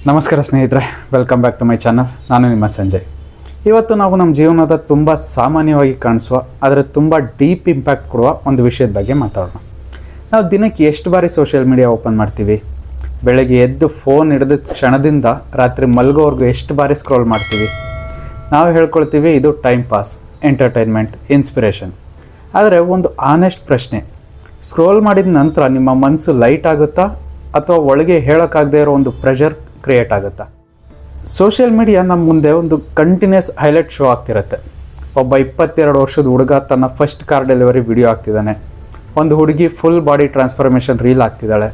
ನಮಸ್ಕಾರ ಸ್ನೇಹಿತರೆ, welcome back to my channel. ನಾನು ನಿಮ್ಮ ಸಂಜಯ್. ಇವತ್ತು ನಾವು ನಮ್ಮ ಜೀವನದ ತುಂಬ ಸಾಮಾನ್ಯವಾಗಿ ಕಾಣಿಸುವ ಆದರೆ ತುಂಬ ಡೀಪ್ ಇಂಪ್ಯಾಕ್ಟ್ ಕೊಡುವ ಒಂದು ವಿಷಯದ ಬಗ್ಗೆ ಮಾತಾಡೋಣ. ನಾವು ದಿನಕ್ಕೆ ಎಷ್ಟು ಬಾರಿ ಸೋಷಿಯಲ್ ಮೀಡಿಯಾ ಓಪನ್ ಮಾಡ್ತೀವಿ? ಬೆಳಗ್ಗೆ ಎದ್ದು ಫೋನ್ ಹಿಡಿದ ಕ್ಷಣದಿಂದ ರಾತ್ರಿ ಮಲಗೋವರೆಗೂ ಎಷ್ಟು ಬಾರಿ ಸ್ಕ್ರೋಲ್ ಮಾಡ್ತೀವಿ? ನಾವು ಹೇಳ್ಕೊಳ್ತೀವಿ ಇದು ಟೈಮ್ ಪಾಸ್, ಎಂಟರ್ಟೈನ್ಮೆಂಟ್, ಇನ್ಸ್ಪಿರೇಷನ್. ಆದರೆ ಒಂದು ಆನೆಸ್ಟ್ ಪ್ರಶ್ನೆ, ಸ್ಕ್ರೋಲ್ ಮಾಡಿದ ನಂತರ ನಿಮ್ಮ ಮನಸ್ಸು ಲೈಟ್ ಆಗುತ್ತಾ ಅಥವಾ ಒಳಗೆ ಹೇಳೋಕ್ಕಾಗದೇ ಇರೋ ಒಂದು ಪ್ರೆಷರ್ ಕ್ರಿಯೇಟ್ ಆಗುತ್ತಾ? ಸೋಷಿಯಲ್ ಮೀಡಿಯಾ ನಮ್ಮ ಮುಂದೆ ಒಂದು ಕಂಟಿನ್ಯೂಸ್ ಹೈಲೈಟ್ ಶೋ ಆಗ್ತಿರುತ್ತೆ. ಒಬ್ಬ 22 ವರ್ಷದ ಹುಡುಗ ತನ್ನ ಫಸ್ಟ್ ಕಾರ್ ಡೆಲಿವರಿ ವಿಡಿಯೋ ಆಗ್ತಿದ್ದಾನೆ. ಒಂದು ಹುಡುಗಿ ಫುಲ್ ಬಾಡಿ ಟ್ರಾನ್ಸ್ಫಾರ್ಮೇಷನ್ ರೀಲ್ ಆಗ್ತಿದ್ದಾಳೆ.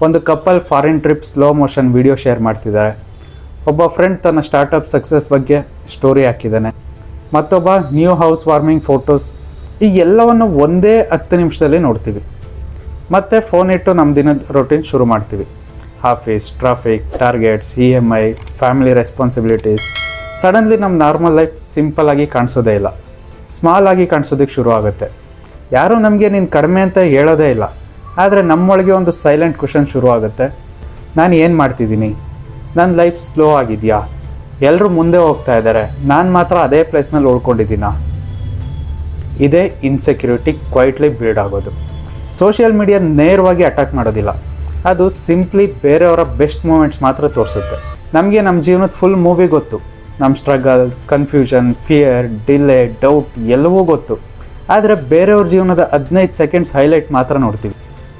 ಒಂದು couple foreign trip slow motion video share ಮಾಡ್ತಿದ್ದಾರೆ. ಒಬ್ಬ ಫ್ರೆಂಡ್ ತನ್ನ ಸ್ಟಾರ್ಟಪ್ ಸಕ್ಸಸ್ ಬಗ್ಗೆ ಸ್ಟೋರಿ ಹಾಕಿದ್ದಾನೆ. ಮತ್ತೊಬ್ಬ ನ್ಯೂ ಹೌಸ್ ವಾರ್ಮಿಂಗ್ ಫೋಟೋಸ್. ಈ ಎಲ್ಲವನ್ನು ಒಂದೇ 10 ನಿಮಿಷದಲ್ಲಿ ನೋಡ್ತೀವಿ. ಮತ್ತೆ ಫೋನ್ ಇಟ್ಟು ನಮ್ಮ ದಿನದ ರೊಟೀನ್ ಶುರು ಮಾಡ್ತೀವಿ. Office, traffic, targets, EMI, family responsibilities. Suddenly ನಮ್ಮ ನಾರ್ಮಲ್ ಲೈಫ್ ಸಿಂಪಲ್ ಆಗಿ ಕಾಣಿಸೋದೇ ಇಲ್ಲ, ಸ್ಮಾಲ್ ಆಗಿ ಕಾಣಿಸೋದಕ್ಕೆ ಶುರು ಆಗುತ್ತೆ. ಯಾರೂ ನಮಗೆ ನೀನು ಕಡಿಮೆ ಅಂತ ಹೇಳೋದೇ ಇಲ್ಲ. ಆದರೆ ನಮ್ಮೊಳಗೆ ಒಂದು ಸೈಲೆಂಟ್ ಕ್ವಶನ್ ಶುರು ಆಗುತ್ತೆ. ನಾನು ಏನು ಮಾಡ್ತಿದ್ದೀನಿ? ನನ್ನ ಲೈಫ್ ಸ್ಲೋ ಆಗಿದೆಯಾ? ಎಲ್ಲರೂ ಮುಂದೆ ಹೋಗ್ತಾ ಇದ್ದಾರೆ, ನಾನು ಮಾತ್ರ ಅದೇ ಪ್ಲೇಸ್ನಲ್ಲಿ ಉಳ್ಕೊಂಡಿದ್ದೀನಾ? ಇದೇ ಇನ್ಸೆಕ್ಯೂರಿಟಿ ಕ್ವೈಟ್ಲಿ ಬಿಲ್ಡ್ ಆಗೋದು. ಸೋಷಿಯಲ್ ಮೀಡಿಯಾ ನೇರವಾಗಿ ಅಟ್ಯಾಕ್ ಮಾಡೋದಿಲ್ಲ, ಅದು ಸಿಂಪ್ಲಿ ಬೇರೆಯವರ ಬೆಸ್ಟ್ ಮೂಮೆಂಟ್ಸ್ ಮಾತ್ರ ತೋರಿಸುತ್ತೆ. ನಮಗೆ ನಮ್ಮ ಜೀವನದ ಫುಲ್ ಮೂವಿ ಗೊತ್ತು. ನಮ್ಮ struggle, confusion, fear, delay, doubt ಎಲ್ಲವೂ ಗೊತ್ತು. ಆದರೆ ಬೇರೆಯವ್ರ ಜೀವನದ 15 ಸೆಕೆಂಡ್ಸ್ ಹೈಲೈಟ್ ಮಾತ್ರ ನೋಡ್ತೀವಿ.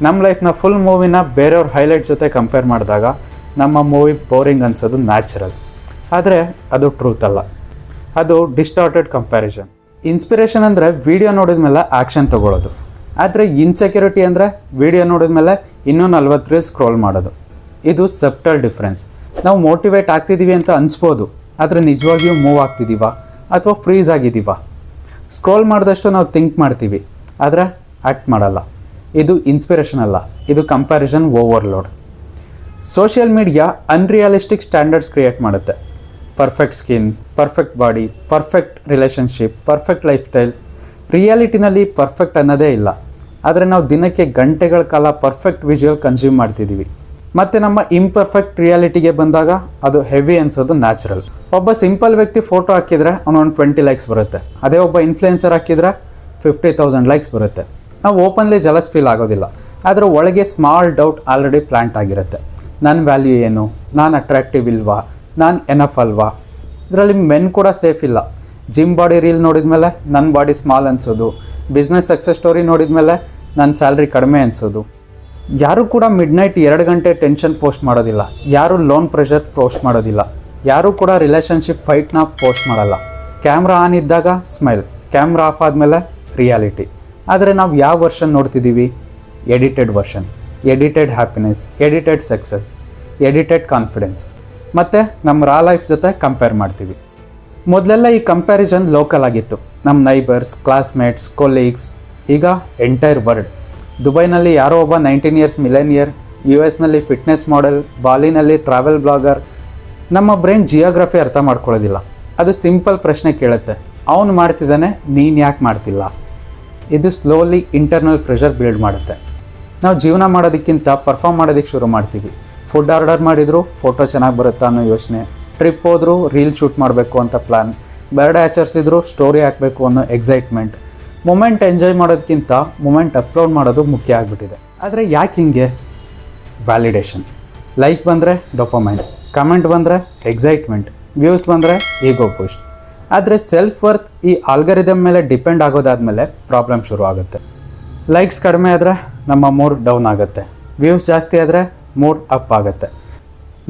ನಮ್ಮ ಲೈಫ್ನ ಫುಲ್ ಮೂವಿನ ಬೇರೆಯವ್ರ ಹೈಲೈಟ್ ಜೊತೆ ಕಂಪೇರ್ ಮಾಡಿದಾಗ ನಮ್ಮ ಮೂವಿ ಬೋರಿಂಗ್ ಅನ್ಸೋದು ನ್ಯಾಚುರಲ್. ಆದರೆ ಅದು ಟ್ರೂತ್ ಅಲ್ಲ, ಅದು ಡಿಸ್ಟಾರ್ಟೆಡ್ ಕಂಪ್ಯಾರಿಸನ್. ಇನ್ಸ್ಪಿರೇಷನ್ ಅಂದರೆ ವಿಡಿಯೋ ನೋಡಿದ ಮೇಲೆ ಆ್ಯಕ್ಷನ್ ತೊಗೊಳ್ಳೋದು. ಆದರೆ ಇನ್ಸೆಕ್ಯೂರಿಟಿ ಅಂದರೆ ವಿಡಿಯೋ ನೋಡಿದ ಮೇಲೆ ಇನ್ನೂ 40 ರೀಲ್ಸ್ ಸ್ಕ್ರೋಲ್ ಮಾಡೋದು. ಇದು ಸಬ್ಟಲ್ ಡಿಫ್ರೆನ್ಸ್. ನಾವು ಮೋಟಿವೇಟ್ ಆಗ್ತಿದ್ದೀವಿ ಅಂತ ಅನಿಸ್ಬೋದು, ಆದರೆ ನಿಜವಾಗಿಯೂ ಮೂವ್ ಆಗ್ತಿದ್ದೀವಾ ಅಥವಾ ಫ್ರೀಸ್ ಆಗಿದ್ದೀವಾ? ಸ್ಕ್ರೋಲ್ ಮಾಡಿದಷ್ಟು ನಾವು ಥಿಂಕ್ ಮಾಡ್ತೀವಿ, ಆದರೆ ಆ್ಯಕ್ಟ್ ಮಾಡಲ್ಲ. ಇದು ಇನ್ಸ್ಪಿರೇಷನ್ ಅಲ್ಲ, ಇದು comparison overload. Social media unrealistic standards create ಮಾಡುತ್ತೆ. Perfect skin, perfect body, perfect relationship, perfect life style. ರಿಯಾಲಿಟಿನಲ್ಲಿ ಪರ್ಫೆಕ್ಟ್ ಅನ್ನೋದೇ ಇಲ್ಲ. ಆದರೆ ನಾವು ದಿನಕ್ಕೆ ಗಂಟೆಗಳ ಕಾಲ ಪರ್ಫೆಕ್ಟ್ ವಿಜುವಲ್ ಕನ್ಸ್ಯೂಮ್ ಮಾಡ್ತಿದ್ದೀವಿ. ಮತ್ತು ನಮ್ಮ ಇಂಪರ್ಫೆಕ್ಟ್ ರಿಯಾಲಿಟಿಗೆ ಬಂದಾಗ ಅದು ಹೆವಿ ಅನ್ಸೋದು ನ್ಯಾಚುರಲ್. ಒಬ್ಬ ಸಿಂಪಲ್ ವ್ಯಕ್ತಿ ಫೋಟೋ ಹಾಕಿದರೆ ಅವನೊಂದು 20 ಲೈಕ್ಸ್ ಬರುತ್ತೆ. ಅದೇ ಒಬ್ಬ ಇನ್ಫ್ಲುಯೆನ್ಸರ್ ಹಾಕಿದರೆ 50,000 ಲೈಕ್ಸ್ ಬರುತ್ತೆ. ನಾವು ಓಪನ್ಲಿ ಜಲಸ್ ಫೀಲ್ ಆಗೋದಿಲ್ಲ, ಆದರೆ ಒಳಗೆ ಸ್ಮಾಲ್ ಡೌಟ್ ಆಲ್ರೆಡಿ ಪ್ಲಾಂಟ್ ಆಗಿರುತ್ತೆ. ನನ್ನ ವ್ಯಾಲ್ಯೂ ಏನು? ನಾನು ಅಟ್ರಾಕ್ಟಿವ್ ಇಲ್ವಾ? ನಾನು ಎನಫ್ ಅಲ್ವಾ? ಇದರಲ್ಲಿ ಮೆನ್ ಕೂಡ ಸೇಫ್ ಇಲ್ಲ. ಜಿಮ್ ಬಾಡಿ ರೀಲ್ ನೋಡಿದ ಮೇಲೆ ನನ್ನ ಬಾಡಿ ಸ್ಮಾಲ್ ಅನಿಸೋದು, ಬಿಸ್ನೆಸ್ ಸಕ್ಸಸ್ ಸ್ಟೋರಿ ನೋಡಿದ ಮೇಲೆ ನನ್ನ ಸ್ಯಾಲ್ರಿ ಕಡಿಮೆ ಅನಿಸೋದು. ಯಾರೂ ಕೂಡ ಮಿಡ್ನೈಟ್ 2 ಗಂಟೆ ಟೆನ್ಷನ್ ಪೋಸ್ಟ್ ಮಾಡೋದಿಲ್ಲ. ಯಾರೂ ಲೋನ್ ಪ್ರೆಷರ್ ಪೋಸ್ಟ್ ಮಾಡೋದಿಲ್ಲ. ಯಾರೂ ಕೂಡ ರಿಲೇಷನ್ಶಿಪ್ ಫೈಟ್ನ ಪೋಸ್ಟ್ ಮಾಡಲ್ಲ. ಕ್ಯಾಮ್ರಾ ಆನ್ ಇದ್ದಾಗ ಸ್ಮೈಲ್, ಕ್ಯಾಮ್ರಾ ಆಫ್ ಆದಮೇಲೆ ರಿಯಾಲಿಟಿ. ಆದರೆ ನಾವು ಯಾವ ವರ್ಷನ್ ನೋಡ್ತಿದ್ದೀವಿ? Edited version, edited happiness, edited success, edited confidence. ಮತ್ತು ನಮ್ಮ ರಾ ಲೈಫ್ ಜೊತೆ ಕಂಪೇರ್ ಮಾಡ್ತೀವಿ. ಮೊದಲೆಲ್ಲ ಈ ಕಂಪ್ಯಾರಿಸನ್ ಲೋಕಲ್ ಆಗಿತ್ತು, ನಮ್ಮ ನೈಬರ್ಸ್, ಕ್ಲಾಸ್ಮೇಟ್ಸ್, ಕೊಲೀಗ್ಸ್. ಈಗ ಎಂಟೈರ್ ವರ್ಲ್ಡ್. ದುಬೈನಲ್ಲಿ ಯಾರೋ ಒಬ್ಬ 19 years millionaire, US fitness model, ಬಾಲಿನಲ್ಲಿ ಟ್ರಾವೆಲ್ ಬ್ಲಾಗರ್. ನಮ್ಮ ಬ್ರೈನ್ ಜಿಯೋಗ್ರಫಿ ಅರ್ಥ ಮಾಡ್ಕೊಳ್ಳೋದಿಲ್ಲ. ಅದು ಸಿಂಪಲ್ ಪ್ರಶ್ನೆ ಕೇಳುತ್ತೆ, ಅವನು ಮಾಡ್ತಿದ್ದಾನೆ, ನೀನು ಯಾಕೆ ಮಾಡ್ತಿಲ್ಲ? ಇದು ಸ್ಲೋಲಿ ಇಂಟರ್ನಲ್ ಪ್ರೆಷರ್ ಬಿಲ್ಡ್ ಮಾಡುತ್ತೆ. ನಾವು ಜೀವನ ಮಾಡೋದಕ್ಕಿಂತ ಪರ್ಫಾರ್ಮ್ ಮಾಡೋದಕ್ಕೆ ಶುರು ಮಾಡ್ತೀವಿ. ಫುಡ್ ಆರ್ಡರ್ ಮಾಡಿದ್ರು ಫೋಟೋ ಚೆನ್ನಾಗಿ ಬರುತ್ತಾ ಅನ್ನೋ ಯೋಚನೆ, ಟ್ರಿಪ್ ಹೋದರೂ ರೀಲ್ ಶೂಟ್ ಮಾಡಬೇಕು ಅಂತ ಪ್ಲ್ಯಾನ್, ಬರ್ಡೇ ಆಚರಿಸಿದ್ರು ಸ್ಟೋರಿ ಹಾಕಬೇಕು ಅನ್ನೋ ಎಕ್ಸೈಟ್ಮೆಂಟ್. ಮೂಮೆಂಟ್ ಎಂಜಾಯ್ ಮಾಡೋದಕ್ಕಿಂತ ಮೂಮೆಂಟ್ ಅಪ್ಲೋಡ್ ಮಾಡೋದು ಮುಖ್ಯ ಆಗಿಬಿಟ್ಟಿದೆ. ಆದರೆ ಯಾಕೆ ಹಿಂಗೆ? ವ್ಯಾಲಿಡೇಷನ್. ಲೈಕ್ ಬಂದರೆ ಡೊಪಮೈನ್, ಕಮೆಂಟ್ ಬಂದರೆ ಎಕ್ಸೈಟ್ಮೆಂಟ್, ವ್ಯೂಸ್ ಬಂದರೆ ಈಗೋ ಬೂಸ್ಟ್. ಆದರೆ ಸೆಲ್ಫ್ ವರ್ತ್ ಈ ಆಲ್ಗರಿದಮ್ ಮೇಲೆ ಡಿಪೆಂಡ್ ಆಗೋದಾದಮೇಲೆ ಪ್ರಾಬ್ಲಮ್ ಶುರು ಆಗುತ್ತೆ. ಲೈಕ್ಸ್ ಕಡಿಮೆ ಆದರೆ ನಮ್ಮ ಮೂಡ್ ಡೌನ್ ಆಗುತ್ತೆ, ವ್ಯೂಸ್ ಜಾಸ್ತಿ ಆದರೆ ಮೂಡ್ ಅಪ್ ಆಗುತ್ತೆ.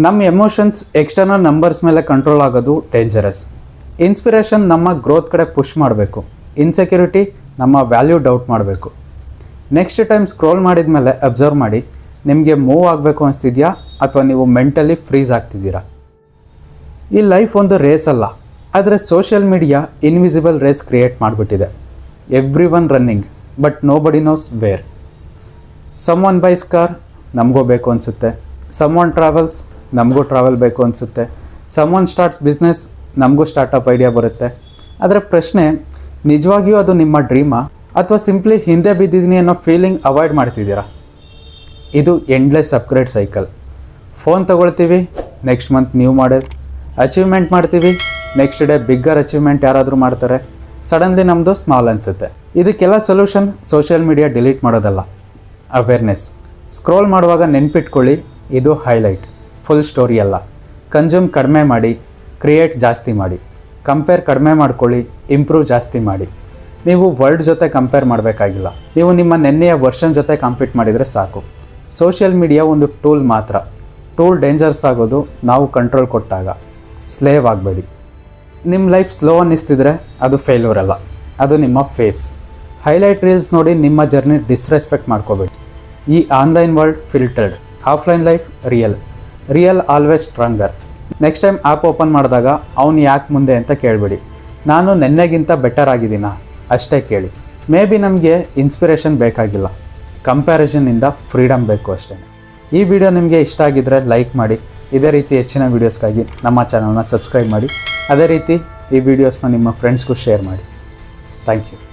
ನಮ್ಮ ಎಮೋಷನ್ಸ್ ಎಕ್ಸ್ಟರ್ನಲ್ ನಂಬರ್ಸ್ ಮೇಲೆ ಕಂಟ್ರೋಲ್ ಆಗೋದು ಡೇಂಜರಸ್. ಇನ್ಸ್ಪಿರೇಷನ್ ನಮ್ಮ ಗ್ರೋತ್ ಕಡೆ ಪುಷ್ ಮಾಡಬೇಕು, ಇನ್ಸೆಕ್ಯೂರಿಟಿ ನಮ್ಮ ವ್ಯಾಲ್ಯೂ ಡೌಟ್ ಮಾಡಬೇಕು. ನೆಕ್ಸ್ಟ್ ಟೈಮ್ ಸ್ಕ್ರೋಲ್ ಮಾಡಿದ ಮೇಲೆ ಅಬ್ಸರ್ವ್ ಮಾಡಿ, ನಿಮಗೆ ಮೂವ್ ಆಗಬೇಕು ಅನಿಸ್ತಿದೆಯಾ ಅಥವಾ ನೀವು ಮೆಂಟಲಿ ಫ್ರೀಸ್ ಆಗ್ತಿದ್ದೀರಾ? ಈ ಲೈಫ್ ಒಂದು ರೇಸ್ ಅಲ್ಲ, ಆದರೆ social media invisible race create ಮಾಡಿಬಿಟ್ಟಿದೆ. Everyone running but nobody knows where. Someone buys car, ನಮಗೂ ಬೇಕು ಅನಿಸುತ್ತೆ. ಸಮ್ ಒನ್ ಟ್ರಾವೆಲ್ಸ್, ನಮಗೂ ಟ್ರಾವೆಲ್ ಬೇಕು ಅನಿಸುತ್ತೆ. ಸಮ್ ಒನ್ ಸ್ಟಾರ್ಟ್ಸ್ ಬಿಸ್ನೆಸ್, ನಮಗೂ ಸ್ಟಾರ್ಟಪ್ ಐಡಿಯಾ ಬರುತ್ತೆ. ಆದರೆ ಪ್ರಶ್ನೆ, ನಿಜವಾಗಿಯೂ ಅದು ನಿಮ್ಮ ಡ್ರೀಮಾ ಅಥವಾ ಸಿಂಪ್ಲಿ ಹಿಂದೆ ಬಿದ್ದಿದ್ದೀನಿ ಅನ್ನೋ ಫೀಲಿಂಗ್ ಅವಾಯ್ಡ್ ಮಾಡ್ತಿದ್ದೀರಾ? ಇದು ಎಂಡ್ಲೆಸ್ ಅಪ್ಗ್ರೇಡ್ ಸೈಕಲ್. ಫೋನ್ ತೊಗೊಳ್ತೀವಿ, ನೆಕ್ಸ್ಟ್ ಮಂತ್ ನೀವು ಮಾಡೋದು ಅಚೀವ್ಮೆಂಟ್ ಮಾಡ್ತೀವಿ, ನೆಕ್ಸ್ಟ್ ಡೇ ಬಿಗ್ಗರ್ ಅಚೀವ್ಮೆಂಟ್ ಯಾರಾದರೂ ಮಾಡ್ತಾರೆ, ಸಡನ್ಲಿ ನಮ್ಮದು ಸ್ಮಾಲ್ ಅನಿಸುತ್ತೆ. ಇದಕ್ಕೆಲ್ಲ ಸೊಲ್ಯೂಷನ್ ಸೋಷಿಯಲ್ ಮೀಡಿಯಾ ಡಿಲೀಟ್ ಮಾಡೋದಲ್ಲ, ಅವೇರ್ನೆಸ್. ಸ್ಕ್ರೋಲ್ ಮಾಡುವಾಗ ನೆನ್ಪಿಟ್ಕೊಳ್ಳಿ, ಇದು ಹೈಲೈಟ್, ಫುಲ್ ಸ್ಟೋರಿ ಅಲ್ಲ. ಕನ್ಸ್ಯೂಮ್ ಕಡಿಮೆ ಮಾಡಿ, ಕ್ರಿಯೇಟ್ ಜಾಸ್ತಿ ಮಾಡಿ. ಕಂಪೇರ್ ಕಡಿಮೆ ಮಾಡ್ಕೊಳ್ಳಿ, ಇಂಪ್ರೂವ್ ಜಾಸ್ತಿ ಮಾಡಿ. ನೀವು ವರ್ಲ್ಡ್ ಜೊತೆ ಕಂಪೇರ್ ಮಾಡಬೇಕಾಗಿಲ್ಲ, ನೀವು ನಿಮ್ಮ ನೆನ್ನೆಯ ವರ್ಷನ್ ಜೊತೆ ಕಾಂಪೀಟ್ ಮಾಡಿದರೆ ಸಾಕು. ಸೋಷಿಯಲ್ ಮೀಡಿಯಾ ಒಂದು ಟೂಲ್ ಮಾತ್ರ. ಟೂಲ್ ಡೇಂಜರ್ಸ್ ಆಗೋದು ನಾವು ಕಂಟ್ರೋಲ್ ಕೊಟ್ಟಾಗ. ಸ್ಲೇವ್ ಆಗಬೇಡಿ. ನಿಮ್ಮ ಲೈಫ್ ಸ್ಲೋ ಅನ್ನಿಸ್ತಿದ್ರೆ ಅದು ಫೇಲ್ಯೂರ್ ಅಲ್ಲ, ಅದು ನಿಮ್ಮ ಫೇಸ್. ಹೈಲೈಟ್ ರೀಲ್ಸ್ ನೋಡಿ ನಿಮ್ಮ ಜರ್ನಿ ಡಿಸ್ರೆಸ್ಪೆಕ್ಟ್ ಮಾಡ್ಕೋಬೇಡಿ. ಈ online world filtered, offline life real always stronger. Next time app open ಮಾಡಿದಾಗ ಅವ್ನು ಯಾಕೆ ಮುಂದೆ ಅಂತ ಕೇಳಬೇಡಿ, ನಾನು ನೆನ್ನೆಗಿಂತ ಬೆಟರ್ ಆಗಿದ್ದೀನಾ ಅಷ್ಟೇ ಕೇಳಿ. ಮೇ ಬಿ ನಮಗೆ ಇನ್ಸ್ಪಿರೇಷನ್ ಬೇಕಾಗಿಲ್ಲ, ಕಂಪ್ಯಾರಿಸನ್ನಿಂದ ಫ್ರೀಡಮ್ ಬೇಕು ಅಷ್ಟೇ. ಈ ವಿಡಿಯೋ ನಿಮಗೆ ಇಷ್ಟ ಆಗಿದ್ದರೆ ಲೈಕ್ ಮಾಡಿ. ಇದೇ ರೀತಿ ಹೆಚ್ಚಿನ ವೀಡಿಯೋಸ್ಗಾಗಿ ನಮ್ಮ ಚಾನಲ್ನ ಸಬ್ಸ್ಕ್ರೈಬ್ ಮಾಡಿ. ಅದೇ ರೀತಿ ಈ ವಿಡಿಯೋಸ್ನ ನಿಮ್ಮ ಫ್ರೆಂಡ್ಸ್ಗೂ ಶೇರ್ ಮಾಡಿ. Thank you.